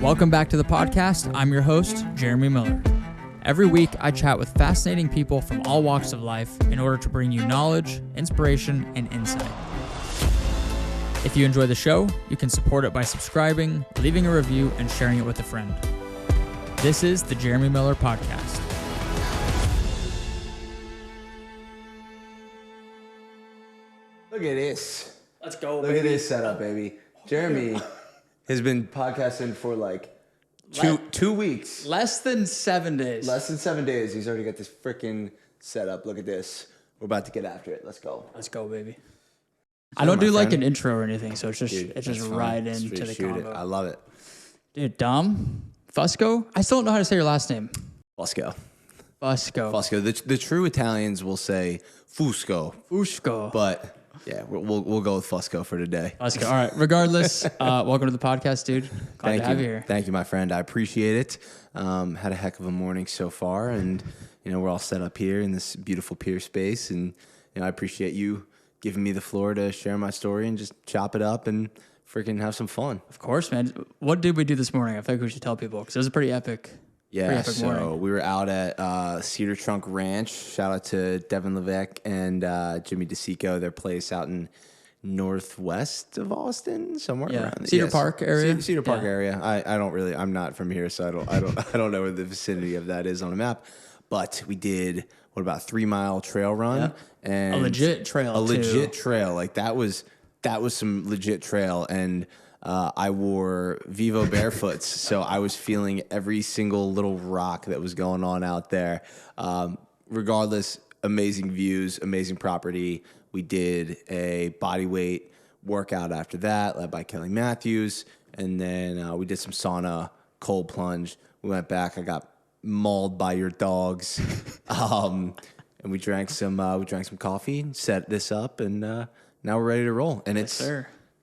Welcome back to the podcast. I'm your host, JMILLER. Every week, I chat with fascinating people from all walks of life in order to bring you knowledge, inspiration, and insight. If you enjoy the show, you can support it by subscribing, leaving a review, and sharing it with a friend. This is the JMILLER Podcast. Look at this. Let's go, Look at this setup, baby. Jeremy has been podcasting for like two weeks. Less than 7 days. Less than 7 days. He's already got this freaking setup. Look at this. We're about to get after it. Let's go. Let's go, baby. I don't do like an intro or anything, so it's just right into the combo. I love it. Dude, Dom, Fusco? I still don't know how to say your last name. Fusco. Fusco. The true Italians will say Fusco. Fusco. But yeah, we'll go with Fusco for today. Fusco. All right. Regardless, welcome to the podcast, dude. Glad to have you here. Thank you, my friend. I appreciate it. Had a heck of a morning so far, and we're all set up here in this beautiful pier space, and I appreciate you giving me the floor to share my story and just chop it up and freaking have some fun. Of course, man. What did we do this morning? I feel like we should tell people because it was a pretty epic. Yeah, so we were out at Cedar Trunk Ranch. Shout out to Devin Levesque and Jimmy DeSico, their place out in northwest of Austin, somewhere around Cedar Park area. Cedar Park area. I'm not from here, so I don't know where the vicinity of that is on a map. But we did about 3 mile trail run and a legit trail. Legit trail. Like that was some legit trail, and I wore Vivo barefoots, so I was feeling every single little rock that was going on out there. Regardless, amazing views, amazing property. We did a body weight workout after that, led by Kelly Matthews, and then we did some sauna, cold plunge. We went back. I got mauled by your dogs, and we drank some coffee, set this up, and now we're ready to roll. And it's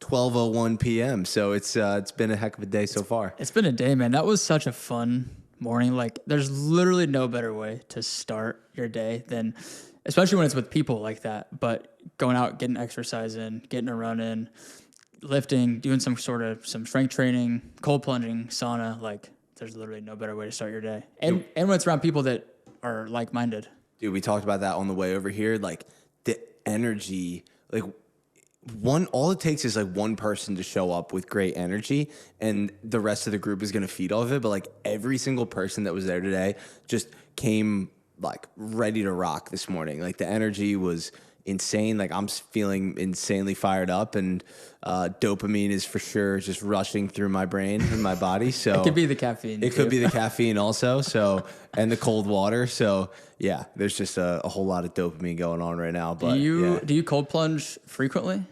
12:01 p.m. So it's been a heck of a day so far. It's been a day, man. That was such a fun morning. Like, there's literally no better way to start your day than, especially when it's with people like that. But going out, getting exercise in, getting a run in, lifting, doing some strength training, cold plunging, sauna. Like, there's literally no better way to start your day. And when it's around people that are like-minded. Dude, we talked about that on the way over here. Like, the energy, like, all it takes is like one person to show up with great energy, and the rest of the group is going to feed off of it. But like every single person that was there today just came like ready to rock this morning. Like the energy was insane. Like I'm feeling insanely fired up, and dopamine is for sure just rushing through my brain and my body. So it could be the caffeine. It could be the caffeine also. So, and the cold water. So yeah, there's just a whole lot of dopamine going on right now. But do you cold plunge frequently?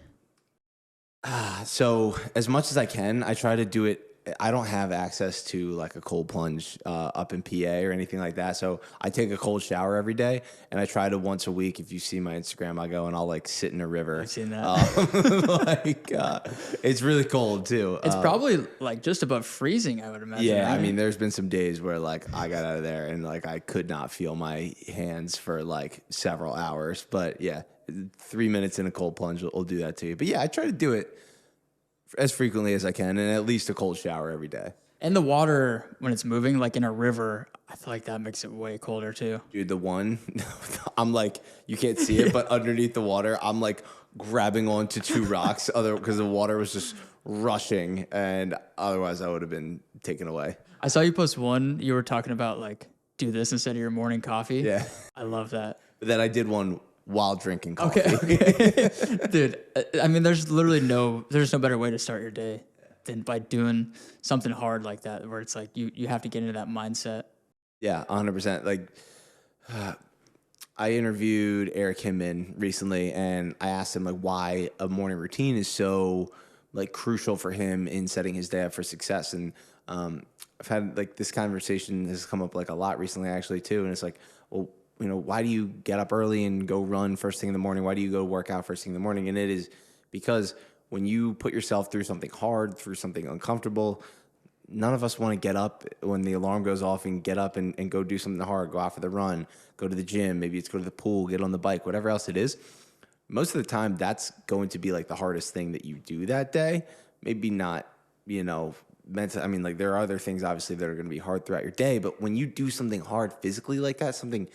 So as much as I can, I try to do it. I don't have access to like a cold plunge up in PA or anything like that. So I take a cold shower every day, and I try to once a week. If you see my Instagram, I go and I'll like sit in a river. I've seen that. It's really cold too. It's probably like just above freezing, I would imagine. Yeah, right? I mean, there's been some days where like I got out of there and like I could not feel my hands for like several hours. But yeah, 3 minutes in a cold plunge will do that to you. But yeah, I try to do it as frequently as I can, and at least a cold shower every day. And the water, when it's moving, like in a river, I feel like that makes it way colder too. Dude, the one, I'm like, you can't see it, but underneath the water, I'm like grabbing onto two rocks because the water was just rushing, and otherwise I would have been taken away. I saw you post one, you were talking about like, do this instead of your morning coffee. Yeah. I love that. But then I did one while drinking coffee. Okay. Dude, I mean, there's no better way to start your day than by doing something hard like that, where it's like you have to get into that mindset. Yeah, 100%. Like, I interviewed Eric Hinman recently, and I asked him like why a morning routine is so like crucial for him in setting his day up for success. And I've had like this conversation has come up like a lot recently actually too. And it's like, well, why do you get up early and go run first thing in the morning? Why do you go work out first thing in the morning? And it is because when you put yourself through something hard, through something uncomfortable, none of us want to get up when the alarm goes off and get up and go do something hard, go out for the run, go to the gym, maybe it's go to the pool, get on the bike, whatever else it is. Most of the time, that's going to be like the hardest thing that you do that day. Maybe not, I mean, like there are other things obviously that are going to be hard throughout your day, but when you do something hard physically like that, something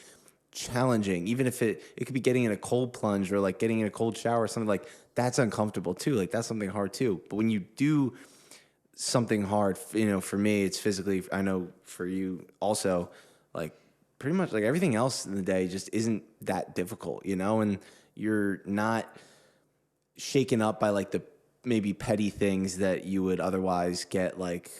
challenging, even if it could be getting in a cold plunge or like getting in a cold shower or something, like that's uncomfortable too. Like that's something hard too. But when you do something hard, for me, it's physically, I know for you also, like pretty much like everything else in the day just isn't that difficult, and you're not shaken up by like the maybe petty things that you would otherwise get like,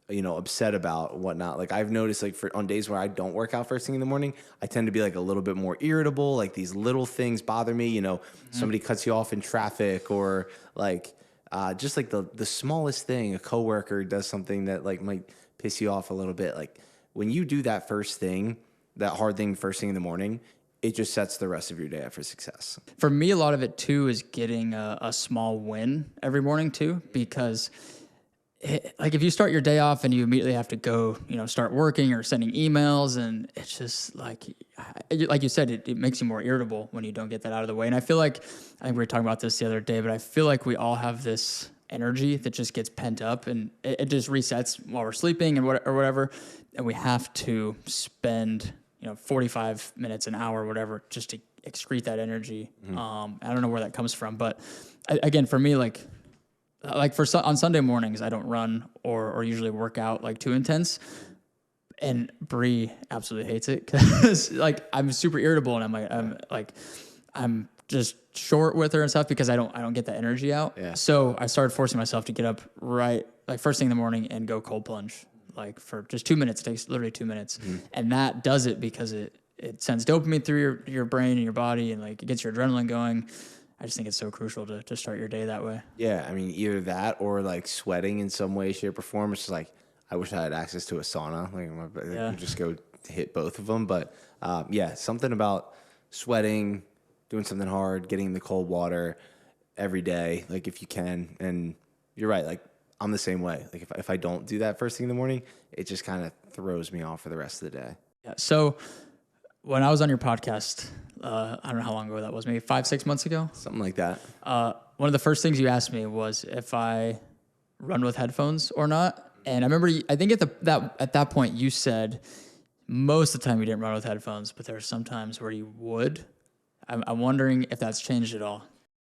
upset about and whatnot. Like I've noticed like on days where I don't work out first thing in the morning, I tend to be like a little bit more irritable. Like these little things bother me, somebody cuts you off in traffic or like, just like the smallest thing, a coworker does something that like might piss you off a little bit. Like when you do that hard thing first thing in the morning, it just sets the rest of your day up for success. For me, a lot of it too is getting a small win every morning too, because like if you start your day off and you immediately have to go, start working or sending emails, and it's just like you said, it makes you more irritable when you don't get that out of the way. And I think we were talking about this the other day, but I feel like we all have this energy that just gets pent up and it just resets while we're sleeping or whatever. And we have to spend 45 minutes, an hour, whatever, just to excrete that energy. I don't know where that comes from, but again, for me, on Sunday mornings, I don't run or usually work out like too intense. And Bree absolutely hates it because like I'm super irritable and I'm just short with her and stuff because I don't get that energy out. Yeah. So I started forcing myself to get up right like first thing in the morning and go cold plunge. Like for just 2 minutes, it takes literally 2 minutes. And that does it because it sends dopamine through your brain and your body and like it gets your adrenaline going. I just think it's so crucial to start your day that way. Yeah. I mean, either that or like sweating in some way, shape or form. It's just like, I wish I had access to a sauna. Like I could just go hit both of them. But something about sweating, doing something hard, getting in the cold water every day, like if you can. And you're right. Like I'm the same way. Like if I don't do that first thing in the morning, it just kind of throws me off for the rest of the day. Yeah. So when I was on your podcast, I don't know how long ago that was, maybe 5-6 months ago. Something like that. One of the first things you asked me was if I run with headphones or not. And I remember, I think at that point you said most of the time you didn't run with headphones, but there are some times where you would. I'm wondering if that's changed at all.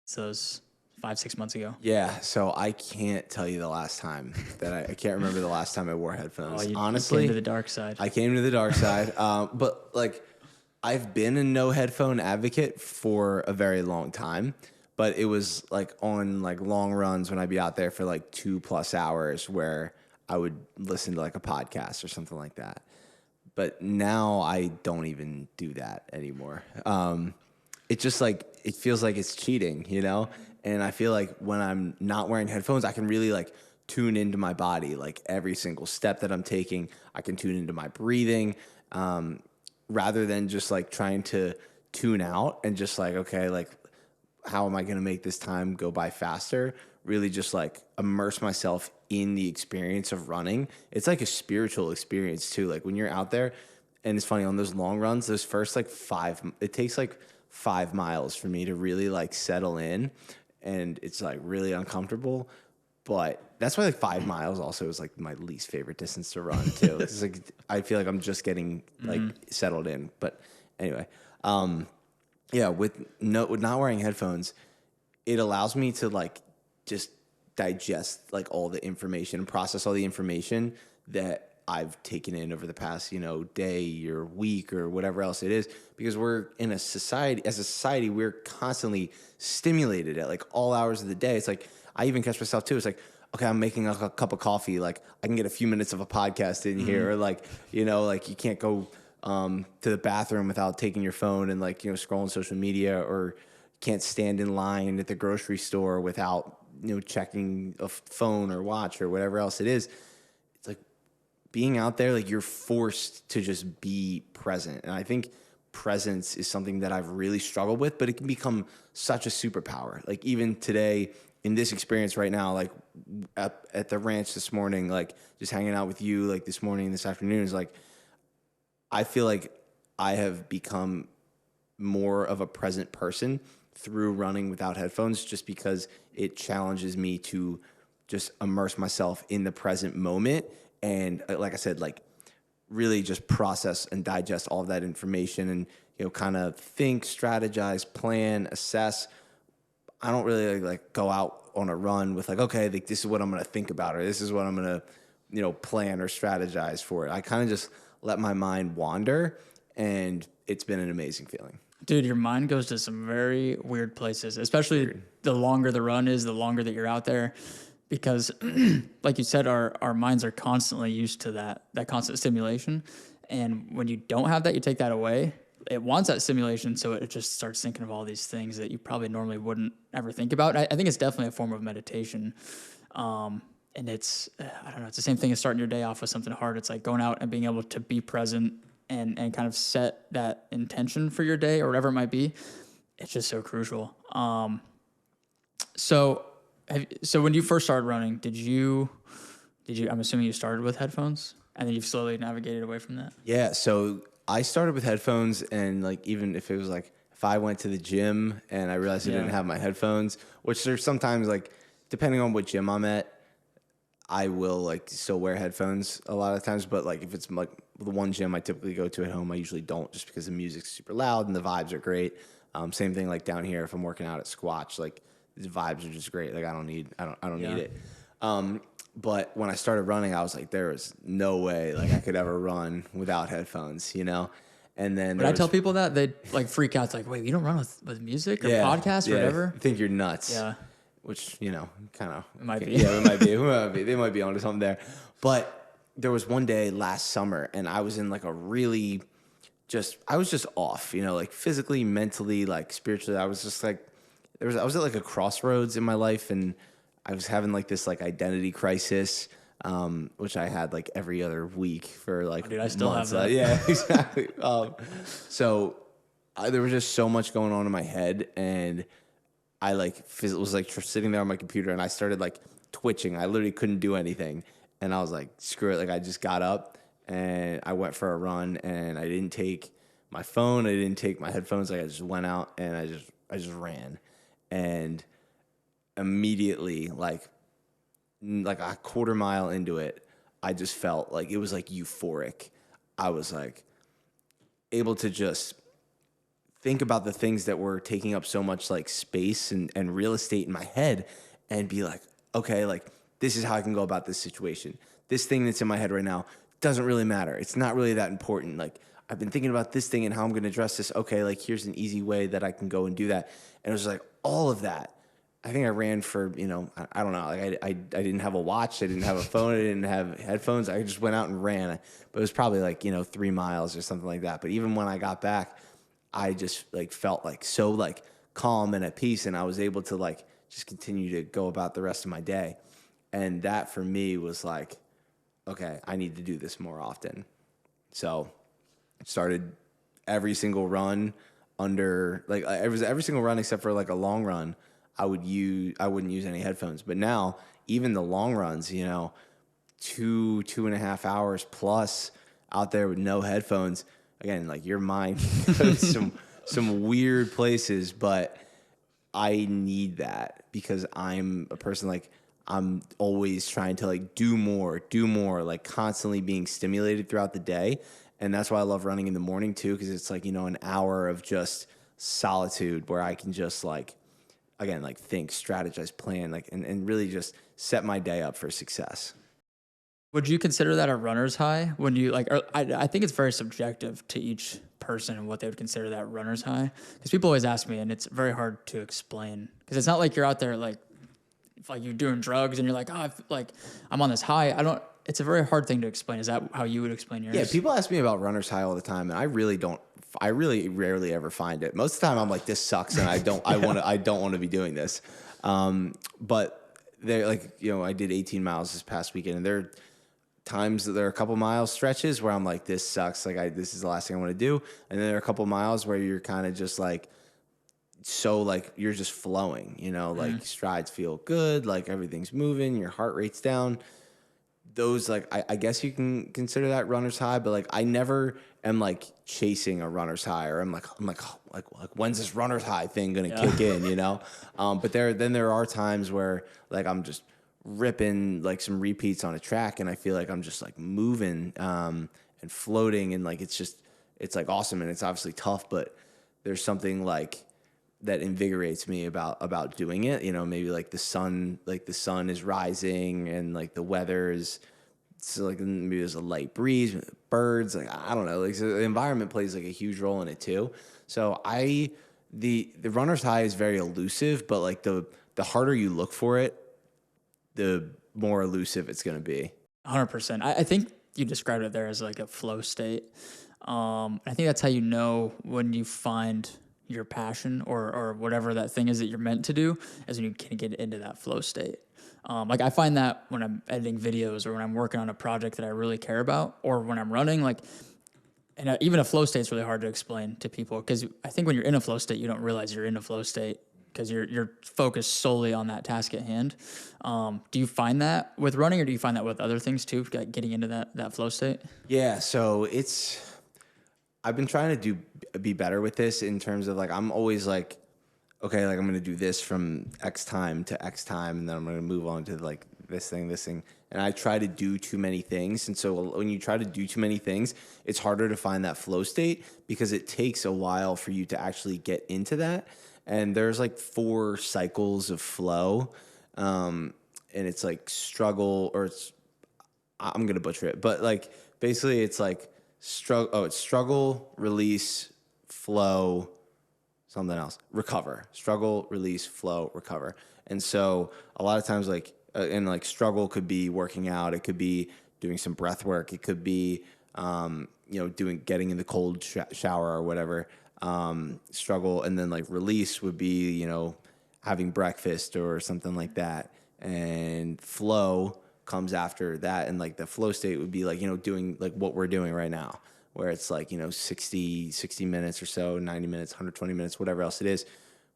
So those 5-6 months ago. Yeah, so I can't tell you the last time that I can't remember the last time I wore headphones. Honestly, you came to the dark side. I came to the dark side, but like I've been a no headphone advocate for a very long time. But it was like on like long runs when I'd be out there for like 2+ hours where I would listen to like a podcast or something like that. But now I don't even do that anymore. It just like, it feels like it's cheating, And I feel like when I'm not wearing headphones, I can really like tune into my body. Like every single step that I'm taking, I can tune into my breathing, rather than just like trying to tune out and just like, okay, like how am I going to make this time go by faster? Really just like immerse myself in the experience of running. It's like a spiritual experience too. Like when you're out there, and it's funny on those long runs, those first like it takes like 5 miles for me to really like settle in, and it's like really uncomfortable. But that's why like 5 miles also is like my least favorite distance to run too. It's like I feel like I'm just getting like settled in. But anyway, with not wearing headphones, it allows me to like just digest like all the information and process all the information that I've taken in over the past, day or week or whatever else it is, because we're in a society, we're constantly stimulated at like all hours of the day. It's like, I even catch myself too. It's like, okay, I'm making a cup of coffee. Like I can get a few minutes of a podcast in here, or like, like you can't go to the bathroom without taking your phone and like, scrolling social media, or can't stand in line at the grocery store without, checking a phone or watch or whatever else it is. It's like being out there, like you're forced to just be present. And I think presence is something that I've really struggled with, but it can become such a superpower. Like even today in this experience right now, like at the ranch this morning, like just hanging out with you, like this morning, this afternoon, is like, I feel like I have become more of a present person through running without headphones, just because it challenges me to just immerse myself in the present moment. And like I said, like really just process and digest all of that information and, kind of think, strategize, plan, assess. I don't really like go out on a run with like, okay, like this is what I'm going to think about, or this is what I'm going to, plan or strategize for it. I kind of just let my mind wander, and it's been an amazing feeling. Dude, your mind goes to some very weird places, especially the longer the run is, the longer that you're out there, because like you said, our minds are constantly used to that constant stimulation. And when you don't have that, you take that away. It wants that stimulation, so it just starts thinking of all these things that you probably normally wouldn't ever think about. I think it's definitely a form of meditation. And it's, I don't know, it's the same thing as starting your day off with something hard. It's like going out and being able to be present and kind of set that intention for your day or whatever it might be. It's just so crucial. So when you first started running, did you, I'm assuming you started with headphones and then you've slowly navigated away from that? Yeah. So I started with headphones, and like, even if it was like, if I went to the gym and I realized I didn't have my headphones, which there's sometimes like, depending on what gym I'm at, I will like still wear headphones a lot of times. But like if it's like the one gym I typically go to at home, I usually don't, just because the music's super loud and the vibes are great. Same thing like down here, if I'm working out at Squatch, like the vibes are just great. Like I don't need it. But when I started running, I was like, there was no way like I could ever run without headphones, And then when I tell people that, they like freak out. It's like, wait, you don't run with music or podcasts or whatever? I think you're nuts. Yeah. Which, kind of. It might be. Yeah, it might be. They might be onto something there. But there was one day last summer, and I was in like a really I was just off, like physically, mentally, like spiritually. I was just like, I was at like a crossroads in my life, and I was having like this like identity crisis, which I had like every other week for like dude, I still months. have that. Yeah, exactly. So there was just so much going on in my head, and I like was like sitting there on my computer, and I started like twitching. I literally couldn't do anything, and I was like, screw it. Like I just got up and I went for a run, and I didn't take my phone. I didn't take my headphones. Like I just went out and I just ran, and immediately like a quarter mile into it, I just felt like it was like euphoric. I was like able to just think about the things that were taking up so much like space and real estate in my head, and be like, okay, like this is how I can go about this situation. This thing that's in my head right now doesn't really matter. It's not really that important. Like I've been thinking about this thing and how I'm going to address this. Okay, like here's an easy way that I can go and do that. And it was like all of that. I think I ran for, I don't know. Like I didn't have a watch. I didn't have a phone. I didn't have headphones. I just went out and ran. But it was probably like, 3 miles or something like that. But even when I got back, I just like felt like so like calm and at peace. And I was able to like just continue to go about the rest of my day. And that for me was like, okay, I need to do this more often. So I started every single run under like every single run except for like a long run. I wouldn't use any headphones. But now, even the long runs, 2.5 hours plus out there with no headphones, again, like your mind goes some weird places, but I need that because I'm a person like I'm always trying to like do more, like constantly being stimulated throughout the day. And that's why I love running in the morning too, because it's like, an hour of just solitude where I can just like, again, like think, strategize, plan, like, and really just set my day up for success. Would you consider that a runner's high when you like, I think it's very subjective to each person and what they would consider that runner's high. Because people always ask me and it's very hard to explain because it's not like you're out there like you're doing drugs and you're like, oh, I'm on this high. It's a very hard thing to explain. Is that how you would explain yours? Yeah. People ask me about runner's high all the time, and I really rarely ever find it. Most of the time I'm like, this sucks and I don't want to be doing this. But they're like, I did 18 miles this past weekend, and there are times that there are a couple miles stretches where I'm like, this sucks. Like this is the last thing I want to do. And then there are a couple miles where you're kind of just like, so like you're just flowing, like strides feel good. Like everything's moving, your heart rate's down. Those like, I guess you can consider that runner's high, but like I never am like chasing a runner's high, or I'm like when's this runner's high thing gonna kick in, But there are times where like I'm just ripping like some repeats on a track, and I feel like I'm just like moving and floating, and like it's like awesome, and it's obviously tough, but there's something like that invigorates me about doing it. You know, maybe like the sun is rising, and like the weather is, so like maybe there's a light breeze, birds, like I don't know, like so the environment plays like a huge role in it too. So the runner's high is very elusive, but like the harder you look for it, the more elusive it's going to be. 100%. I think you described it there as like a flow state. I think that's how you know when you find your passion or whatever that thing is that you're meant to do, is when you can get into that flow state. Like I find that when I'm editing videos or when I'm working on a project that I really care about, or when I'm running, like, and even a flow state is really hard to explain to people, because I think when you're in a flow state, you don't realize you're in a flow state because you're focused solely on that task at hand. Do you find that with running, or do you find that with other things too, getting into that flow state? Yeah, so I've been trying to be better with this in terms of like, I'm always like, okay, like I'm going to do this from X time to X time, and then I'm going to move on to like this thing. And I try to do too many things. And so when you try to do too many things, it's harder to find that flow state, because it takes a while for you to actually get into that. And there's like 4 cycles of flow. And it's like struggle, or I'm going to butcher it, but like basically it's like it's struggle, release, flow, something else, recover, struggle, release, flow, recover. And so a lot of times like, and like struggle could be working out. It could be doing some breath work. It could be, getting in the cold shower or whatever. Struggle. And then like release would be, having breakfast or something like that. And flow comes after that. And like the flow state would be like, doing like what we're doing right now, where it's like, 60 minutes or so, 90 minutes, 120 minutes, whatever else it is,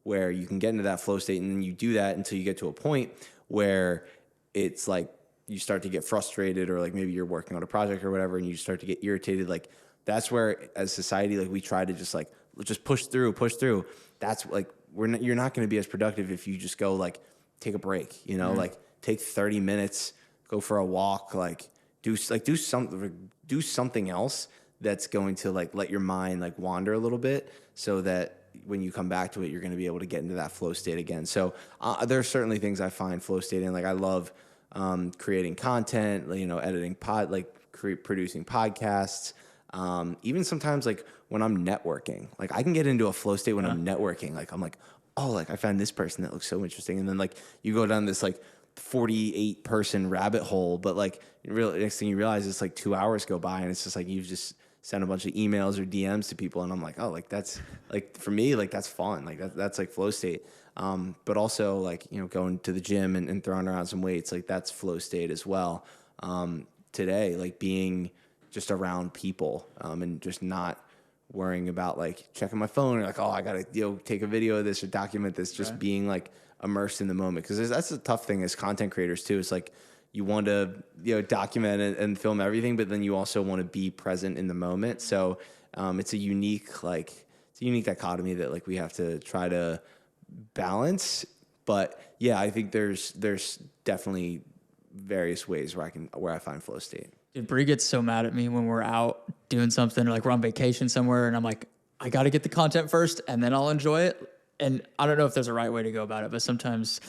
where you can get into that flow state. And then you do that until you get to a point where it's like you start to get frustrated, or like maybe you're working on a project or whatever, and you start to get irritated. Like that's where as society, like we try to just push through. That's like, you're not going to be as productive if you just go like take a break, like take 30 minutes, go for a walk, like do something else that's going to like let your mind like wander a little bit, so that when you come back to it, you're going to be able to get into that flow state again. So there are certainly things I find flow state in. Like I love creating content, editing producing podcasts. Even sometimes like when I'm networking, like I can get into a flow state when I'm networking. Like I'm like, oh, like I found this person that looks so interesting. And then like you go down this like 48 person rabbit hole, but like next thing you realize it's like 2 hours go by, and it's just like you've just sent a bunch of emails or DMs to people, and I'm like, oh, like that's like for me, like that's fun, like that's like flow state. But also like going to the gym and throwing around some weights, like that's flow state as well. Today, like being just around people and just not worrying about like checking my phone or like, oh, I gotta take a video of this or document this, just being like immersed in the moment, because that's a tough thing as content creators too. It's like you want to document and film everything, but then you also want to be present in the moment. So it's a unique dichotomy that like we have to try to balance. But yeah, I think there's definitely various ways where I find flow state. Dude, Bree gets so mad at me when we're out doing something, or like we're on vacation somewhere, and I'm like, I got to get the content first and then I'll enjoy it. And I don't know if there's a right way to go about it, but sometimes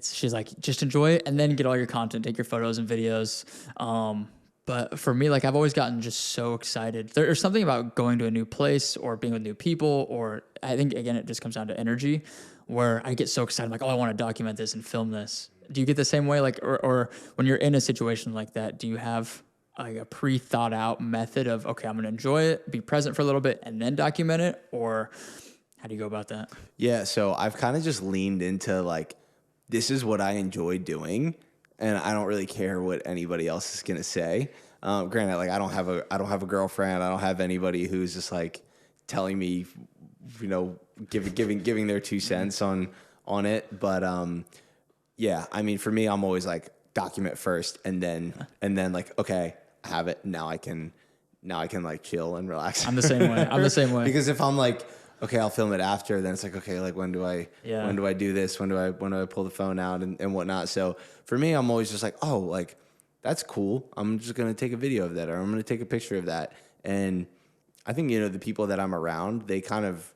she's like, just enjoy it and then get all your content, take your photos and videos. But for me, like I've always gotten just so excited. There's something about going to a new place or being with new people, or I think again, it just comes down to energy, where I get so excited. I'm like, oh, I want to document this and film this. Do you get the same way? Like, or when you're in a situation like that, do you have like a pre-thought out method of, okay, I'm going to enjoy it, be present for a little bit and then document it? Or how do you go about that? Yeah, so I've kind of just leaned into like, this is what I enjoy doing, and I don't really care what anybody else is gonna say. Granted, like I don't have a girlfriend. I don't have anybody who's just like telling me, giving their 2 cents on it. But yeah, I mean, for me, I'm always like document first, and then like, okay, I have it now. I can like chill and relax. I'm the same way. Because if I'm like, okay, I'll film it after. Then it's like, okay, like when do I do this? When do I pull the phone out and whatnot? So for me, I'm always just like, oh, like that's cool. I'm just going to take a video of that, or I'm going to take a picture of that. And I think, the people that I'm around, they kind of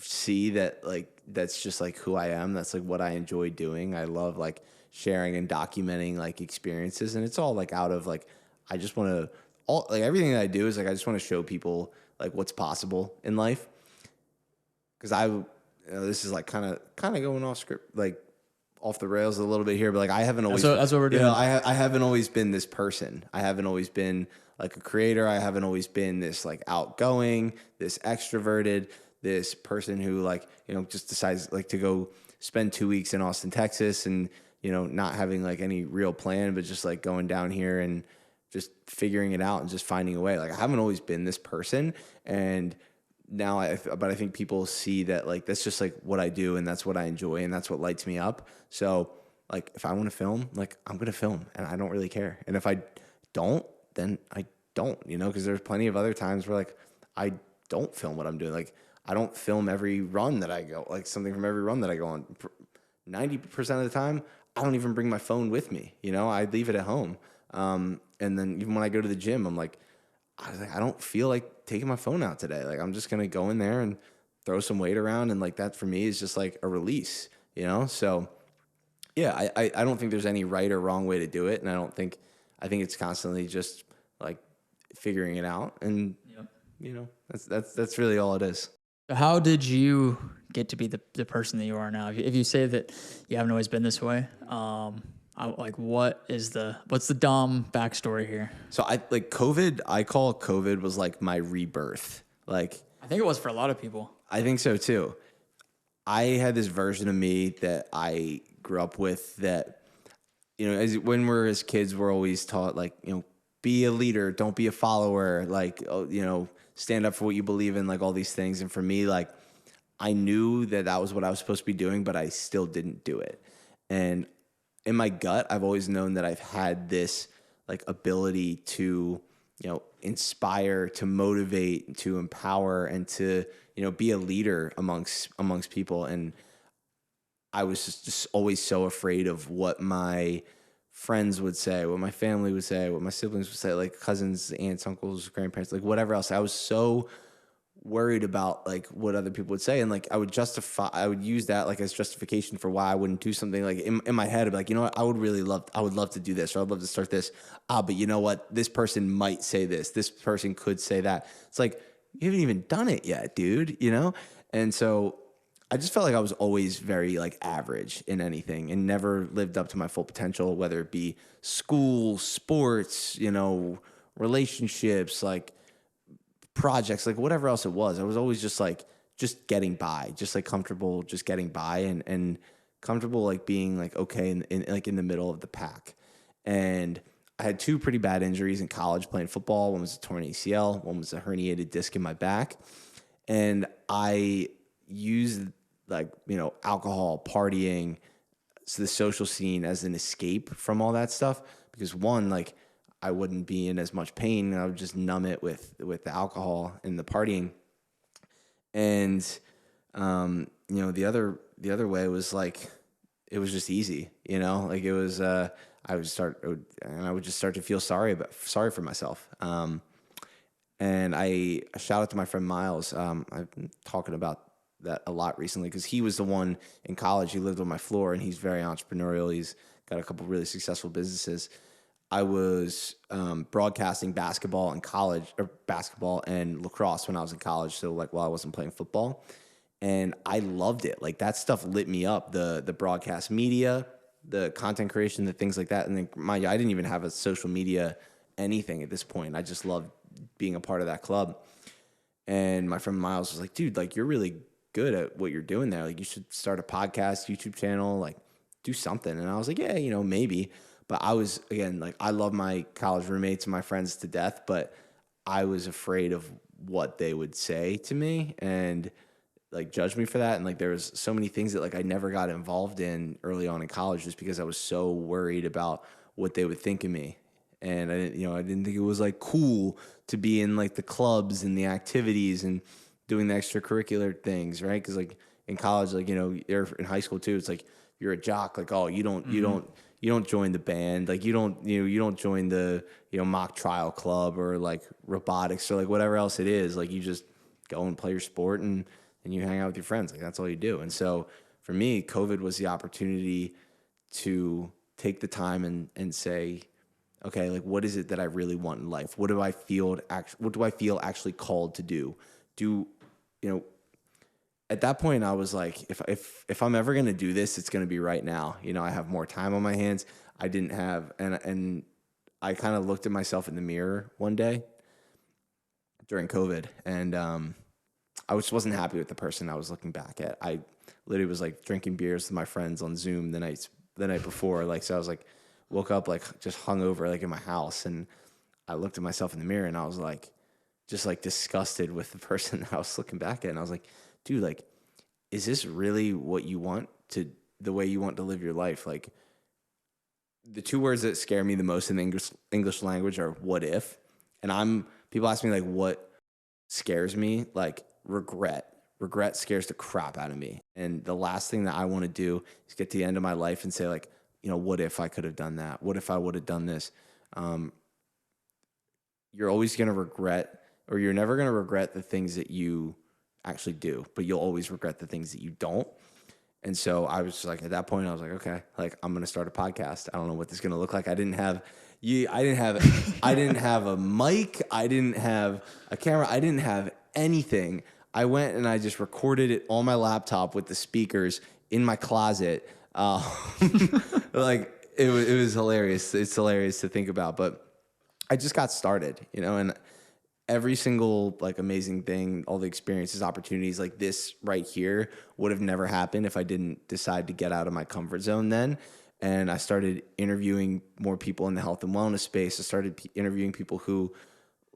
see that, like, that's just like who I am. That's like what I enjoy doing. I love like sharing and documenting like experiences. And it's all like out of like, I just want to, all like everything that I do is like, I just want to show people like what's possible in life. Cause this is like kind of going off script, like off the rails a little bit here, but like I haven't always, that's what we're doing. I haven't always been this person. I haven't always been like a creator. I haven't always been this like outgoing, this extroverted, this person who like, just decides like to go spend 2 weeks in Austin, Texas and, not having like any real plan, but just like going down here and just figuring it out and just finding a way. Like I haven't always been this person. And now but I think people see that like, that's just like what I do and that's what I enjoy and that's what lights me up. So like, if I want to film, like I'm going to film and I don't really care. And if I don't, then I don't, cause there's plenty of other times where like, I don't film what I'm doing. Like I don't film every run that I go, like something from every run that I go on. 90% of the time, I don't even bring my phone with me. I leave it at home. And then even when I go to the gym, I'm like, I don't feel like taking my phone out today. Like I'm just going to go in there and throw some weight around. And like that for me is just like a release, So yeah, I don't think there's any right or wrong way to do it. And I think it's constantly just like figuring it out. And, that's really all it is. How did you get to be the person that you are now? If you say that you haven't always been this way, what's the Dom backstory here? So I call COVID was like my rebirth. Like I think it was for a lot of people. I think so too. I had this version of me that I grew up with that, when we're as kids, we're always taught like, be a leader, don't be a follower, like, stand up for what you believe in, like all these things. And for me, like, I knew that was what I was supposed to be doing, but I still didn't do it. And in my gut, I've always known that I've had this like ability to, inspire, to motivate, to empower, and to, be a leader amongst people. And I was just always so afraid of what my friends would say, what my family would say, what my siblings would say, like cousins, aunts, uncles, grandparents, like whatever else. I was so worried about like what other people would say. And like I would use that like as justification for why I wouldn't do something. Like in my head, I'd be like, what, I would love to do this, or I'd love to start this. But you know what? This person might say this. This person could say that. It's like, you haven't even done it yet, dude, And so I just felt like I was always very like average in anything and never lived up to my full potential, whether it be school, sports, relationships, like projects, like whatever else it was. I was always just getting by, just like comfortable, just getting by and comfortable, like being like, okay. In the middle of the pack. And I had 2 pretty bad injuries in college playing football. One was a torn ACL. One was a herniated disc in my back. And I used like, alcohol, partying, so the social scene as an escape from all that stuff. Because one, like I wouldn't be in as much pain and I would just numb it with the alcohol and the partying. And, the other way was like, it was just easy, like it was, I would just start to feel sorry for myself. And I shout out to my friend Miles. I've been talking about that a lot recently because he was the one in college. He lived on my floor and he's very entrepreneurial. He's got a couple really successful businesses. I was broadcasting basketball in college, or basketball and lacrosse when I was in college. So like while I wasn't playing football, and I loved it. Like that stuff lit me up. The broadcast media, the content creation, the things like that. And then mind you, I didn't even have a social media anything at this point. I just loved being a part of that club. And my friend Miles was like, dude, like you're really good at what you're doing there. Like you should start a podcast, YouTube channel, like do something. And I was like, yeah, maybe. But I was, again, like I love my college roommates and my friends to death, but I was afraid of what they would say to me and like judge me for that. And like there was so many things that like I never got involved in early on in college just because I was so worried about what they would think of me. And I didn't think it was like cool to be in like the clubs and the activities and doing the extracurricular things, right? Because like in college, like, you know, or in high school too, it's like you're a jock. Like, oh, you don't join the band. Like, you don't join the, you know, mock trial club or like robotics or like whatever else it is. Like, you just go and play your sport and you hang out with your friends. Like, that's all you do. And so for me, COVID was the opportunity to take the time and say, okay, like, what is it that I really want in life? What do I feel actually called to do? You know, at that point I was like, if I'm ever going to do this, it's going to be right now. You know, I have more time on my hands. I didn't have, and I kind of looked at myself in the mirror one day during COVID, and I just wasn't happy with the person I was looking back at. I literally was like drinking beers with my friends on Zoom the night before. Like, so I was like, woke up like just hungover, like in my house, and I looked at myself in the mirror and I was like, just like disgusted with the person that I was looking back at. And I was like, dude, like, is this really what you want the way you want to live your life? Like, the two words that scare me the most in the English language are what if. And people ask me like, what scares me? Like, regret. Regret scares the crap out of me. And the last thing that I want to do is get to the end of my life and say like, you know, what if I could have done that? What if I would have done this? You're always going to regret, or you're never going to regret the things that you actually do, but you'll always regret the things that you don't. And so I was just like, at that point, I was like, okay, like, I'm going to start a podcast. I don't know what this is going to look like. I didn't have a mic. I didn't have a camera. I didn't have anything. I went and I just recorded it on my laptop with the speakers in my closet. Like, it was hilarious. It's hilarious to think about, but I just got started, you know, and every single like amazing thing, all the experiences, opportunities like this right here would have never happened if I didn't decide to get out of my comfort zone then. And I started interviewing more people in the health and wellness space. I started interviewing people who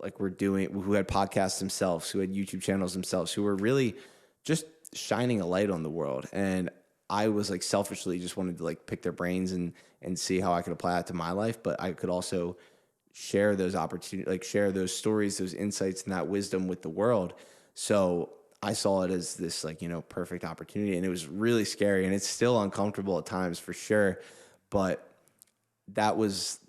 had podcasts themselves, who had YouTube channels themselves, who were really just shining a light on the world. And I was like selfishly just wanted to like pick their brains and see how I could apply that to my life. But I could also share those opportunities, like share those stories, those insights, and that wisdom with the world. So I saw it as this like, you know, perfect opportunity, and it was really scary, and it's still uncomfortable at times for sure. But that was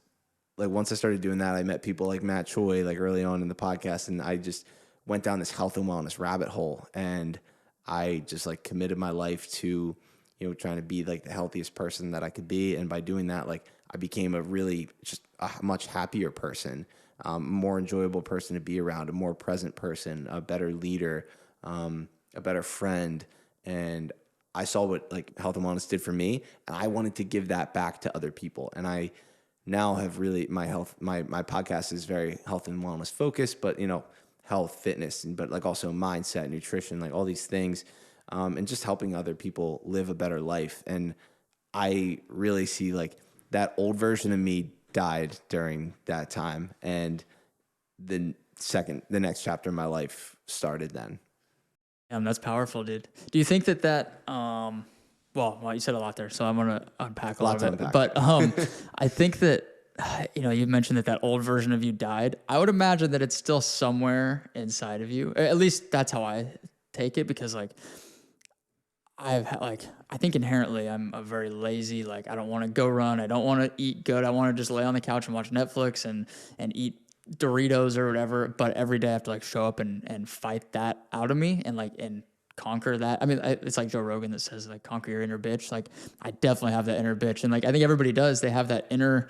like, once I started doing that, I met people like Matt Choi, like early on in the podcast, and I just went down this health and wellness rabbit hole, and I just like committed my life to, you know, trying to be like the healthiest person that I could be. And by doing that, like, I became a much happier person, more enjoyable person to be around, a more present person, a better leader, a better friend. And I saw what like health and wellness did for me, and I wanted to give that back to other people. And I now have really, my podcast is very health and wellness focused, but, you know, health, fitness, but like also mindset, nutrition, like all these things, and just helping other people live a better life. And I really see like that old version of me died during that time, and the next chapter of my life started then. That's powerful, dude. Do you think that well, you said a lot there, so I'm gonna unpack a lot of it. But I think that, you know, you mentioned that old version of you died. I would imagine that it's still somewhere inside of you. At least that's how I take it, because like, I think inherently I'm a very lazy, like, I don't want to go run. I don't want to eat good. I want to just lay on the couch and watch Netflix and eat Doritos or whatever. But every day I have to like show up and fight that out of me and conquer that. I mean, it's like Joe Rogan that says like, conquer your inner bitch. Like, I definitely have that inner bitch. And like, I think everybody does. They have that inner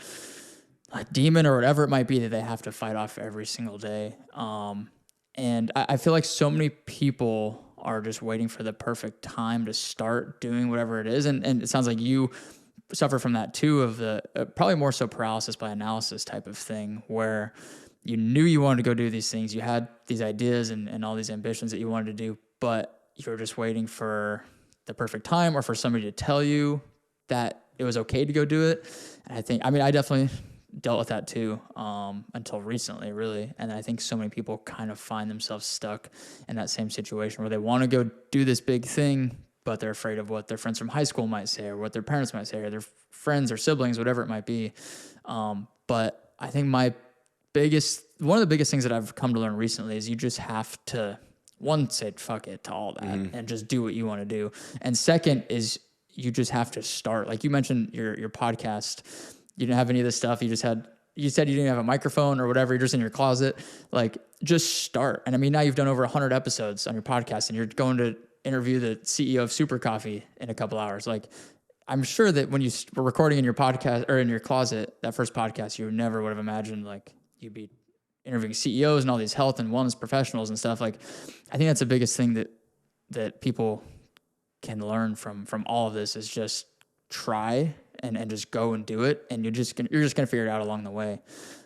demon or whatever it might be that they have to fight off every single day. And I feel like so many people are just waiting for the perfect time to start doing whatever it is. And it sounds like you suffer from that too, of the probably more so paralysis by analysis type of thing, where you knew you wanted to go do these things. You had these ideas and all these ambitions that you wanted to do, but you were just waiting for the perfect time or for somebody to tell you that it was okay to go do it. And I definitely dealt with that too, until recently, really. And I think so many people kind of find themselves stuck in that same situation where they want to go do this big thing, but they're afraid of what their friends from high school might say, or what their parents might say, or their friends or siblings, whatever it might be. But I think one of the biggest things that I've come to learn recently is you just have to one, say fuck it to all that and just do what you want to do. And second is you just have to start. Like you mentioned your podcast, you didn't have any of this stuff. You said you didn't have a microphone or whatever. You're just in your closet. Like just start. And I mean, now you've done over 100 episodes on your podcast and you're going to interview the CEO of Super Coffee in a couple hours. Like I'm sure that when you were recording in your podcast or in your closet, that first podcast, you never would have imagined like you'd be interviewing CEOs and all these health and wellness professionals and stuff. Like, I think that's the biggest thing that people can learn from all of this is just try and just go and do it. And you're just going to figure it out along the way.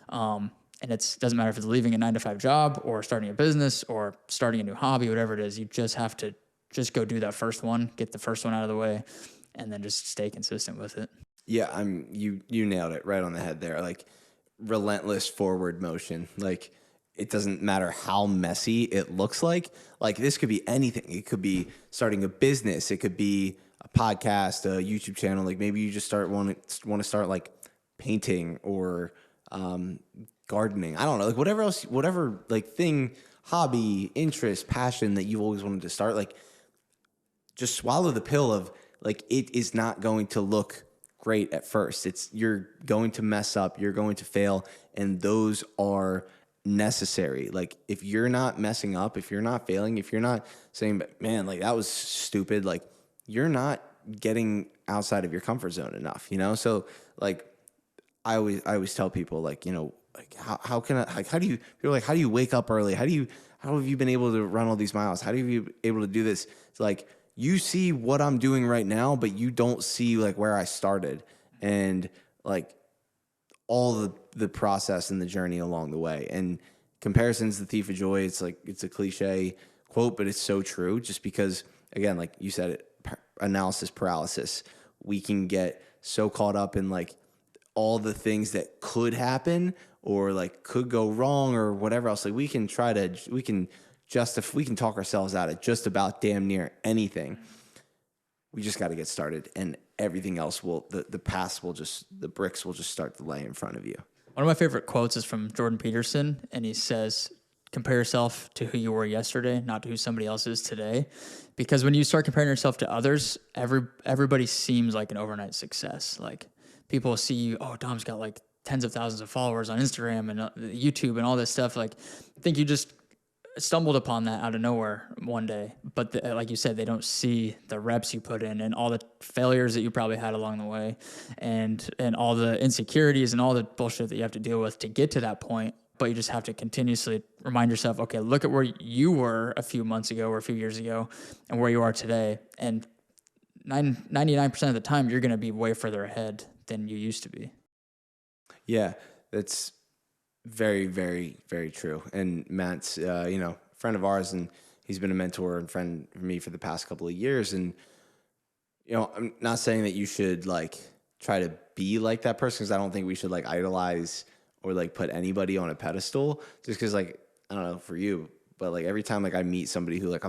And doesn't matter if it's leaving a 9-to-5 job or starting a business or starting a new hobby, whatever it is, you just have to just go do that first one, get the first one out of the way, and then just stay consistent with it. Yeah. You nailed it right on the head there. Like relentless forward motion. Like it doesn't matter how messy it looks like this could be anything. It could be starting a business. It could be a podcast, a YouTube channel. Like maybe you just want to start like painting or, gardening. I don't know, like whatever like thing, hobby, interest, passion that you've always wanted to start, like just swallow the pill of like, it is not going to look great at first. You're going to mess up, you're going to fail, and those are necessary. Like if you're not messing up, if you're not failing, if you're not saying, man, like that was stupid, like you're not getting outside of your comfort zone enough, you know? So like I always tell people like, you know, like how can I, like, how do you wake up early? How have you been able to run all these miles? How have you been able to do this? It's like, you see what I'm doing right now, but you don't see like where I started and like all the process and the journey along the way. And comparison's the thief of joy. It's like, it's a cliche quote, but it's so true just because, again, like you said, analysis paralysis. We can get so caught up in like all the things that could happen or like could go wrong or whatever else. Like we can talk ourselves out of just about damn near anything. We just got to get started, and everything else the bricks will just start to lay in front of you. One of my favorite quotes is from Jordan Peterson, and he says, compare yourself to who you were yesterday, not to who somebody else is today. Because when you start comparing yourself to others, everybody seems like an overnight success. Like people see you, oh, Dom's got like tens of thousands of followers on Instagram and YouTube and all this stuff. Like I think you just stumbled upon that out of nowhere one day. But like you said, they don't see the reps you put in and all the failures that you probably had along the way and all the insecurities and all the bullshit that you have to deal with to get to that point. But you just have to continuously remind yourself, okay, look at where you were a few months ago or a few years ago and where you are today. And 99% of the time, you're going to be way further ahead than you used to be. Yeah, that's very, very, very true. And Matt's, a friend of ours, and he's been a mentor and friend for me for the past couple of years. And, I'm not saying that you should like try to be like that person, because I don't think we should like idolize or like put anybody on a pedestal just because like, I don't know for you, but like every time like I meet somebody who like,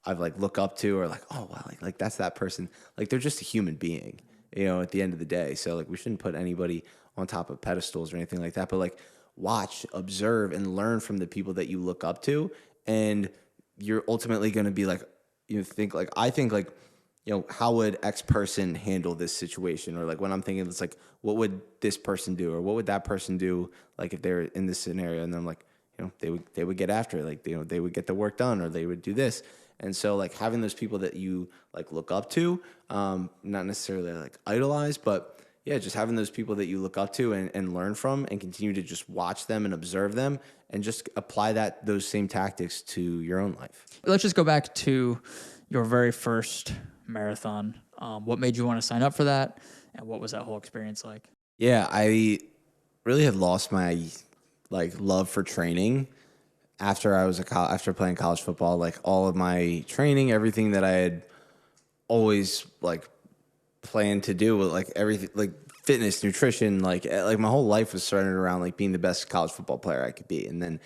I've like look up to or like, oh wow, like that's that person. Like they're just a human being, at the end of the day. So like we shouldn't put anybody on top of pedestals or anything like that, but like watch, observe, and learn from the people that you look up to. And you're ultimately going to be like, I think how would X person handle this situation? Or like when I'm thinking, it's like, what would this person do? Or what would that person do? Like if they're in this scenario, and then I'm like, they would get after it. Like, they would get the work done, or they would do this. And so like having those people that you like look up to, not necessarily like idolize, but yeah, just having those people that you look up to and learn from and continue to just watch them and observe them and just apply those same tactics to your own life. Let's just go back to your very first marathon. What made you want to sign up for that? And what was that whole experience like? Yeah, I really had lost my like love for training after after playing college football. Like all of my training, everything that I had always like planned to do with like everything, like fitness, nutrition, like my whole life was centered around like being the best college football player I could be. And then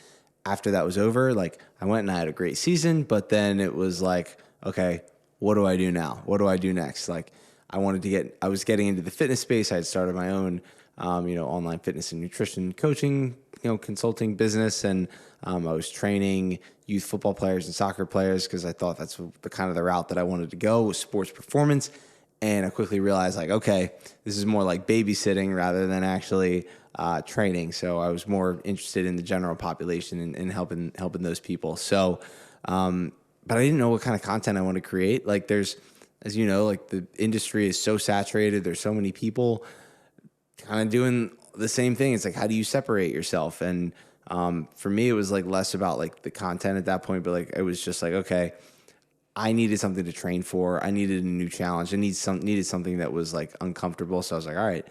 after that was over, like I went and I had a great season, but then it was like, okay, what do I do now? What do I do next? Like I was getting into the fitness space. I had started my own, online fitness and nutrition coaching consulting business, and I was training youth football players and soccer players because I thought that's the kind of the route that I wanted to go, was sports performance. And I quickly realized, like, okay, this is more like babysitting rather than actually training. So I was more interested in the general population and helping those people. So, but I didn't know what kind of content I wanted to create. Like, there's, as you know, like the industry is so saturated. There's so many people kind of doing the same thing. It's like, how do you separate yourself? And for me, it was like less about like the content at that point, but like it was just like, okay, I needed something to train for. I needed a new challenge. I needed something that was like uncomfortable. So I was like, all right,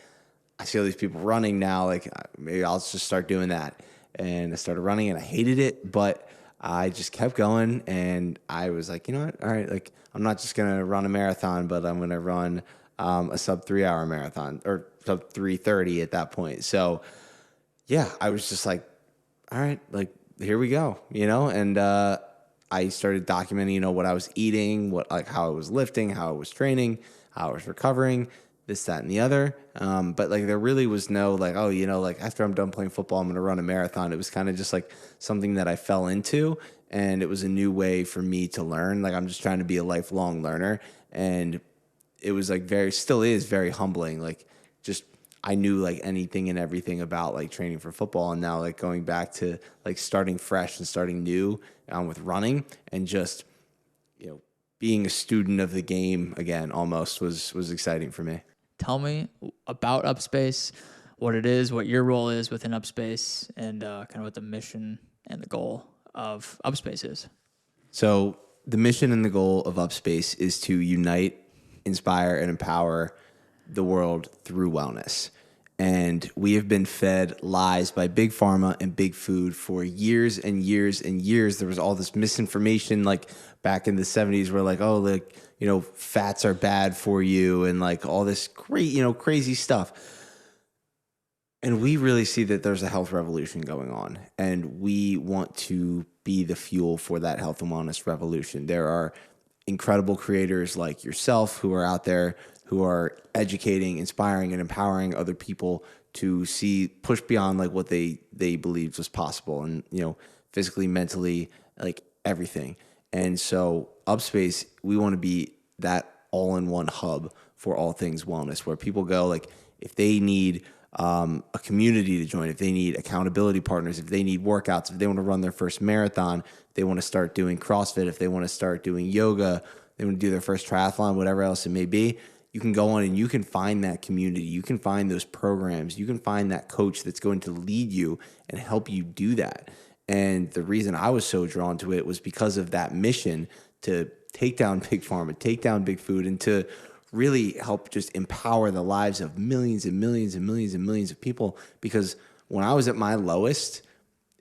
I see all these people running now. Like, maybe I'll just start doing that. And I started running, and I hated it, but I just kept going. And I was like, you know what? All right, like, I'm not just gonna run a marathon, but I'm gonna run a sub 3 hour marathon, or sub 3:30 at that point. So yeah, I was just like, all right, like, here we go, and I started documenting, what I was eating, how I was lifting, how I was training, how I was recovering, this, that, and the other. But like, there really was no like, oh, like, after I'm done playing football, I'm going to run a marathon. It was kind of just like something that I fell into, and it was a new way for me to learn. Like, I'm just trying to be a lifelong learner. And it was like still is very humbling. Like, just, I knew like anything and everything about like training for football, and now like going back to like starting fresh and starting new with running, and just being a student of the game again almost was exciting for me. Tell me about Upspace, what it is, what your role is within Upspace, and kind of what the mission and the goal of Upspace is. So the mission and the goal of Upspace is to unite, inspire, and empower the world through wellness. And we have been fed lies by big pharma and big food for years and years and years. There was all this misinformation, like back in the 70s, where like, oh, like, fats are bad for you, and like all this great, crazy stuff. And we really see that there's a health revolution going on, and we want to be the fuel for that health and wellness revolution. There are incredible creators like yourself who are out there who are educating, inspiring, and empowering other people to push beyond like what they believed was possible, and physically, mentally, like everything. And so Upspace, we want to be that all-in-one hub for all things wellness, where people go, like, if they need a community to join, if they need accountability partners, if they need workouts, if they want to run their first marathon, if they want to start doing CrossFit, if they want to start doing yoga, they want to do their first triathlon, whatever else it may be, you can go on and you can find that community. You can find those programs. You can find that coach that's going to lead you and help you do that. And the reason I was so drawn to it was because of that mission to take down big pharma, take down big food, and to really help just empower the lives of millions and millions and millions and millions of people. Because when I was at my lowest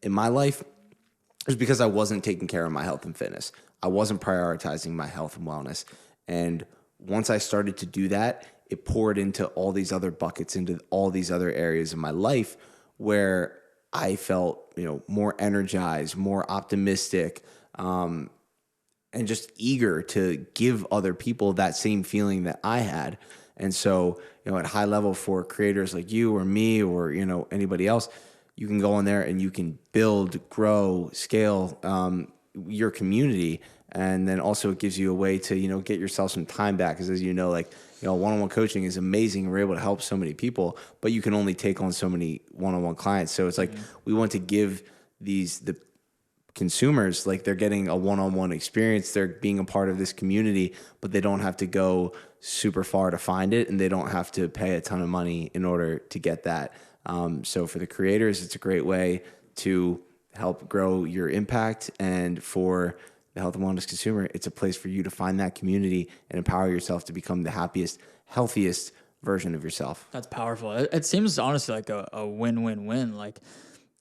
in my life, it was because I wasn't taking care of my health and fitness. I wasn't prioritizing my health and wellness. And once I started to do that, it poured into all these other buckets, into all these other areas of my life where I felt, more energized, more optimistic, and just eager to give other people that same feeling that I had. And so, at high level, for creators like you or me or, anybody else, you can go on there and you can build, grow, scale your community. And then also it gives you a way to, get yourself some time back. Because as you know, like, one-on-one coaching is amazing. We're able to help so many people, but you can only take on so many one-on-one clients. So it's like, we want to give the consumers, like, they're getting a one-on-one experience. They're being a part of this community, but they don't have to go super far to find it, and they don't have to pay a ton of money in order to get that. So for the creators, it's a great way to help grow your impact. And for the health and wellness consumer, it's a place for you to find that community and empower yourself to become the happiest, healthiest version of yourself. That's powerful. It seems honestly like a win-win-win. Like,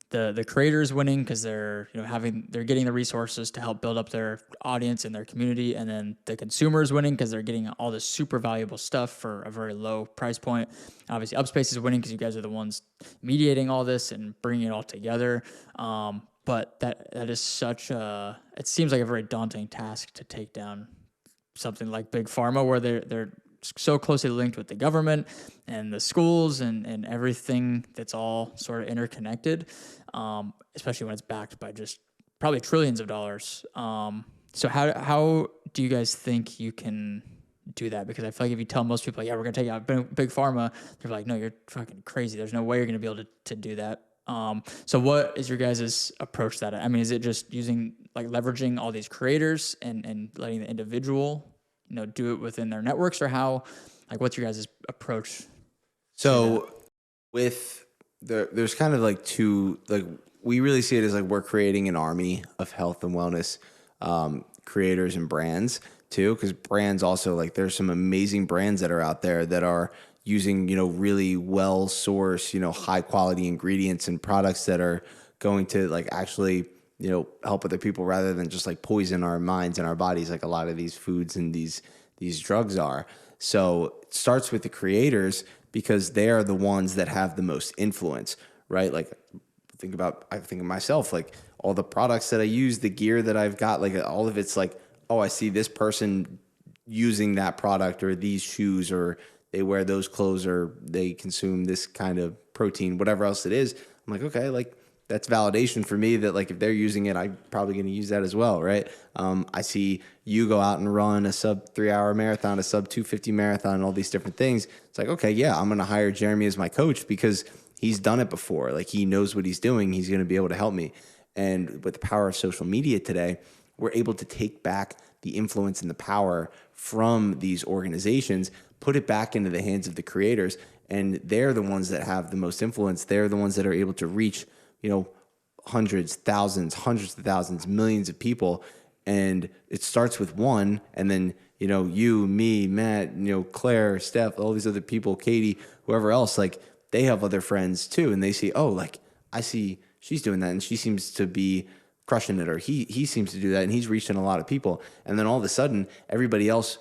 the creators winning because they're they're getting the resources to help build up their audience and their community, and then the consumers winning because they're getting all this super valuable stuff for a very low price point. Obviously, Upspace is winning because you guys are the ones mediating all this and bringing it all together. But that is it seems like a very daunting task to take down something like big pharma, where they're so closely linked with the government and the schools and everything that's all sort of interconnected, especially when it's backed by just probably trillions of dollars. So how do you guys think you can do that? Because I feel like if you tell most people, yeah, we're going to take out big pharma, they're like, no, you're fucking crazy. There's no way you're going to be able to do that. So what is your guys' approach to that? I mean, is it just using, like, leveraging all these creators and letting the individual, do it within their networks, or how, like, what's your guys' approach? So there's kind of like two, like, we really see it as like we're creating an army of health and wellness creators and brands too, because brands also, like, there's some amazing brands that are out there that are using, really well sourced, high quality ingredients and products that are going to, like, actually, help other people rather than just like poison our minds and our bodies, like a lot of these foods and these drugs are. So it starts with the creators because they are the ones that have the most influence, right? Like, I think of myself, like all the products that I use, the gear that I've got, like all of it's like, oh, I see this person using that product or these shoes, or they wear those clothes, or they consume this kind of protein, whatever else it is. I'm like, okay, like that's validation for me that, like, if they're using it, I'm probably going to use that as well, right? I see you go out and run a sub 3-hour marathon, a sub 250 marathon, all these different things. It's like, okay, yeah, I'm going to hire Jeremy as my coach because he's done it before. Like, he knows what he's doing. He's going to be able to help me. And with the power of social media today, we're able to take back the influence and the power from these organizations, put it back into the hands of the creators, and they're the ones that have the most influence. They're the ones that are able to reach, hundreds, thousands, hundreds of thousands, millions of people. And it starts with one, and then, you, me, Matt, Claire, Steph, all these other people, Katie, whoever else, like, they have other friends too, and they see, oh, like, I see she's doing that, and she seems to be crushing it, or he seems to do that, and he's reaching a lot of people. And then all of a sudden, everybody else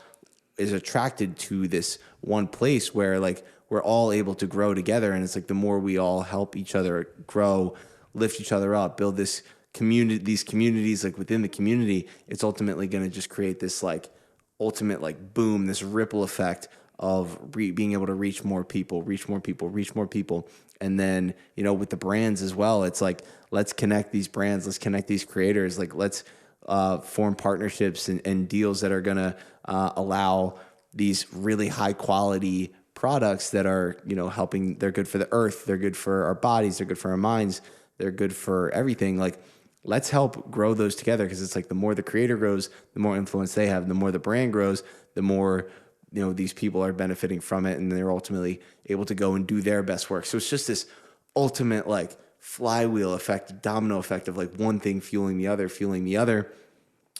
is attracted to this one place where, like, we're all able to grow together. And it's like, the more we all help each other grow, lift each other up, build this community, these communities, like, within the community, it's ultimately going to just create this, like, ultimate, like, boom, this ripple effect of being able to reach more people. And then, with the brands as well, it's like, let's connect these brands, let's connect these creators, like, let's form partnerships and deals that are going to allow these really high quality products that are, helping. They're good for the earth, they're good for our bodies, they're good for our minds, they're good for everything. Like, let's help grow those together, because it's like, the more the creator grows, the more influence they have, and the more the brand grows, the more these people are benefiting from it, and they're ultimately able to go and do their best work. So it's just this ultimate, like, flywheel effect, domino effect of, like, one thing fueling the other.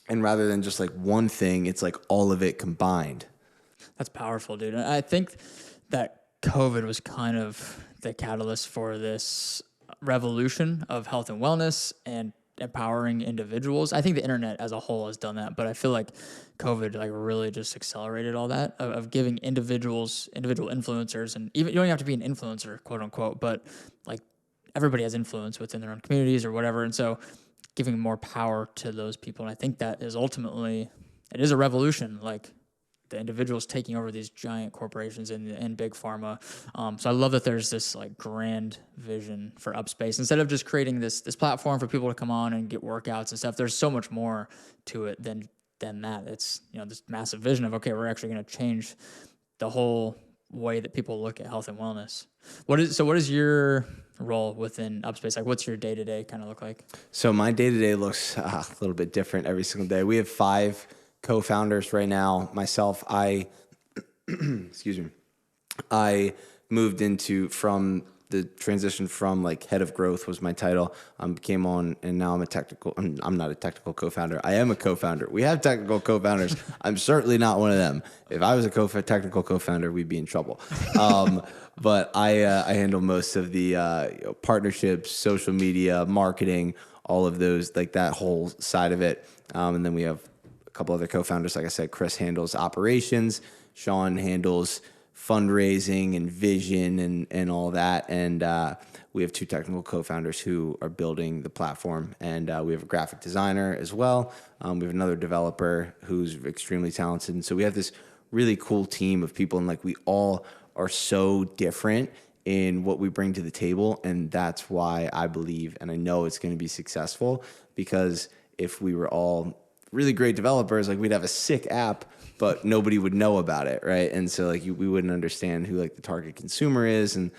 And rather than just, like, one thing, it's like all of it combined. That's powerful, dude. I think that COVID was kind of the catalyst for this revolution of health and wellness and empowering individuals. I think the internet as a whole has done that, but I feel like COVID, like, really just accelerated all that of giving individual influencers, and even, you don't even have to be an influencer, quote unquote, but, like, everybody has influence within their own communities or whatever. And so giving more power to those people. And I think that is ultimately, it is a revolution, like, the individuals taking over these giant corporations and big pharma. So I love that there's this, like, grand vision for Upspace. Instead of just creating this platform for people to come on and get workouts and stuff, there's so much more to it than that. It's, this massive vision of, okay, we're actually going to change the whole way that people look at health and wellness. What is your role within Upspace? Like, what's your day-to-day kind of look like? So my day-to-day looks a little bit different every single day. We have 5 co-founders right now. Myself, excuse me, I moved from the transition from, like, head of growth was my title. Came on, and now I'm not a technical co-founder. I am a co-founder. We have technical co-founders. I'm certainly not one of them. If I was a technical co-founder, we'd be in trouble. But I handle most of the partnerships, social media, marketing, all of those, like, that whole side of it. And then we have a couple other co-founders. Like I said, Chris handles operations. Sean handles fundraising and vision and all that. And we have 2 technical co-founders who are building the platform. And we have a graphic designer as well. We have another developer who's extremely talented. And so we have this really cool team of people, and like we all are so different in what we bring to the table, and that's why I believe and I know it's going to be successful, because if we were all really great developers, like we'd have a sick app, but nobody would know about it, right? And so like we wouldn't understand who like the target consumer is, and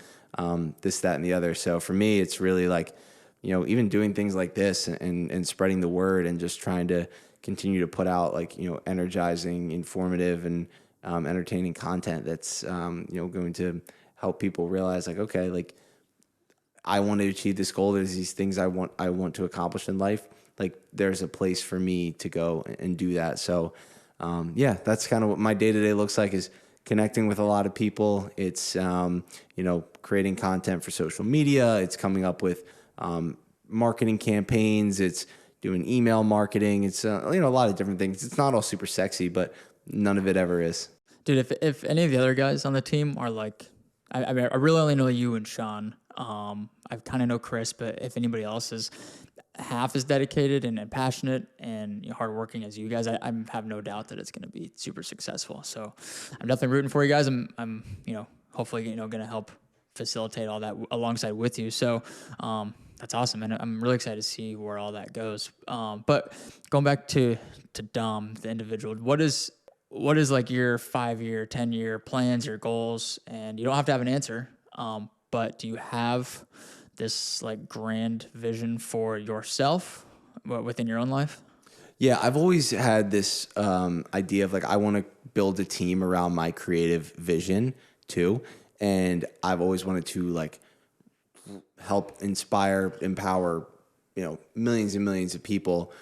this, that, and the other. So for me, it's really like, even doing things like this and spreading the word and just trying to continue to put out like, energizing, informative, and entertaining content that's, going to help people realize like, okay, like I want to achieve this goal. There's these things I want to accomplish in life. Like there's a place for me to go and do that. So, that's kind of what my day-to-day looks like, is connecting with a lot of people. It's, creating content for social media. It's coming up with, marketing campaigns. It's doing email marketing. It's, a lot of different things. It's not all super sexy, but none of it ever is. Dude, if any of the other guys on the team are like, I mean, I really only know you and Sean. I kind of know Chris, but if anybody else is half as dedicated and passionate and hardworking as you guys, I have no doubt that it's going to be super successful. So I'm definitely rooting for you guys. I'm hopefully, going to help facilitate all that alongside with you. So, that's awesome. And I'm really excited to see where all that goes. But going back to Dom, the individual, what is like your 5-year, 10-year plans, your goals? And you don't have to have an answer. But do you have this like grand vision for yourself within your own life? Yeah, I've always had this idea of like, I want to build a team around my creative vision too. And I've always wanted to like help inspire, empower, millions and millions of people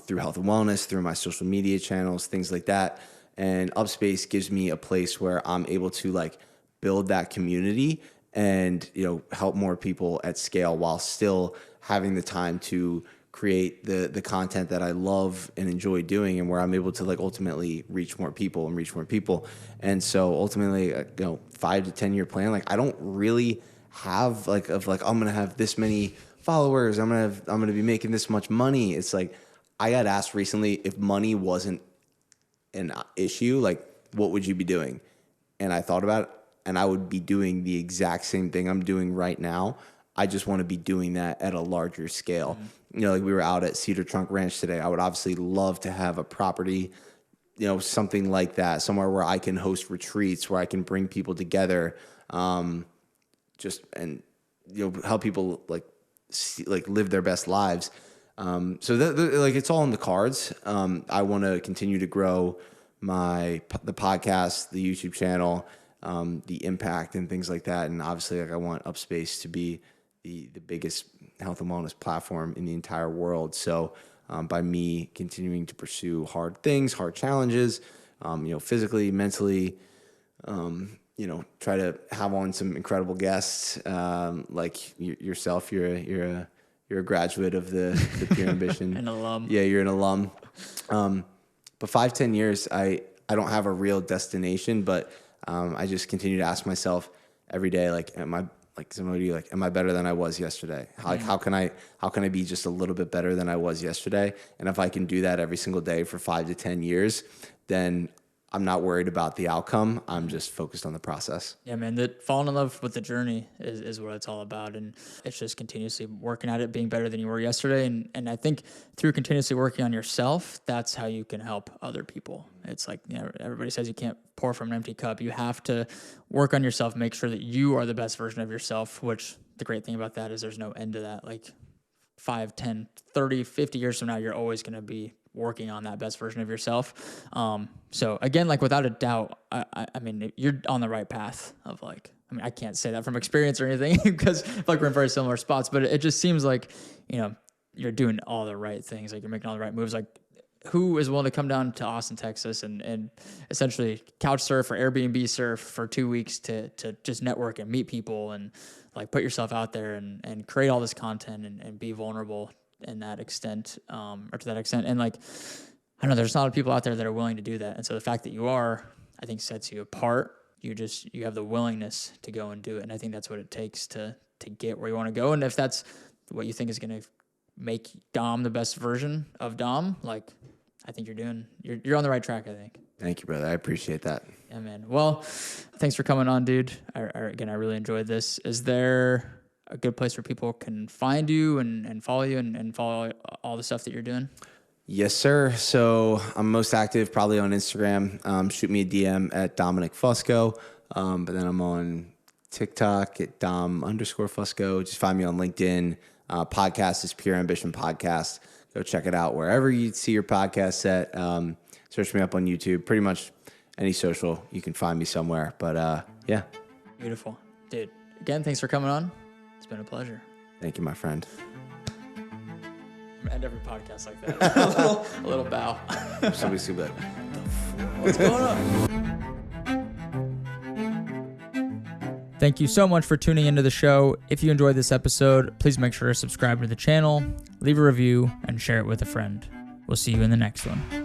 through health and wellness, through my social media channels, things like that. And Upspace gives me a place where I'm able to like build that community and, help more people at scale while still having the time to create the content that I love and enjoy doing, and where I'm able to like ultimately reach more people. And so ultimately, 5 to 10 year plan, like I don't really have like I'm going to have this many followers. I'm going to be making this much money. It's like, I got asked recently, if money wasn't an issue, like what would you be doing? And I thought about it, and I would be doing the exact same thing I'm doing right now. I just want to be doing that at a larger scale. Like we were out at Cedar Trunk Ranch today. I would obviously love to have a property, something like that, somewhere where I can host retreats, where I can bring people together, help people like live their best lives. So like it's all in the cards. I want to continue to grow the podcast, the YouTube channel, the impact and things like that. And obviously, like I want Upspace to be the biggest health and wellness platform in the entire world. So by me continuing to pursue hard things, hard challenges, physically, mentally, try to have on some incredible guests, like yourself. You're a graduate of the Pure Ambition. An alum. Yeah, you're an alum. But 5-10 years, I don't have a real destination, but I just continue to ask myself every day, like, am I better than I was yesterday? How can I be just a little bit better than I was yesterday? And if I can do that every single day for 5 to 10 years, then I'm not worried about the outcome. I'm just focused on the process. Yeah, man, falling in love with the journey is what it's all about. And it's just continuously working at it, being better than you were yesterday. And I think through continuously working on yourself, that's how you can help other people. It's like, everybody says you can't pour from an empty cup. You have to work on yourself, make sure that you are the best version of yourself, which the great thing about that is there's no end to that. Like 5, 10, 30, 50 years from now, you're always going to be working on that best version of yourself. So again, like without a doubt, I mean, you're on the right path of like, I mean, I can't say that from experience or anything because like we're in very similar spots, but it just seems like, you're doing all the right things. Like you're making all the right moves. Like who is willing to come down to Austin, Texas and essentially couch surf or Airbnb surf for 2 weeks to just network and meet people and like put yourself out there and create all this content and be vulnerable in that extent, or to that extent. And like, I know there's not a lot of people out there that are willing to do that. And so the fact that you are, I think sets you apart. You have the willingness to go and do it. And I think that's what it takes to get where you want to go. And if that's what you think is going to make Dom the best version of Dom, like, I think you're on the right track, I think. Thank you, brother. I appreciate that. Yeah, man. Well, thanks for coming on, dude. Again, I really enjoyed this. Is there a good place where people can find you and follow you and follow all the stuff that you're doing? Yes, sir. So I'm most active probably on Instagram. Shoot me a DM at Dominic Fusco. But then I'm on TikTok at Dom_Fusco. Just find me on LinkedIn. Podcast is Pure Ambition Podcast. Go check it out wherever you see your podcast set. Search me up on YouTube. Pretty much any social, you can find me somewhere. But yeah. Beautiful. Dude, again, thanks for coming on. It's been a pleasure. Thank you, my friend. End every podcast like that. a little bow. Somebody's gonna be like, what's going on? Thank you so much for tuning into the show. If you enjoyed this episode, please make sure to subscribe to the channel, leave a review, and share it with a friend. We'll see you in the next one.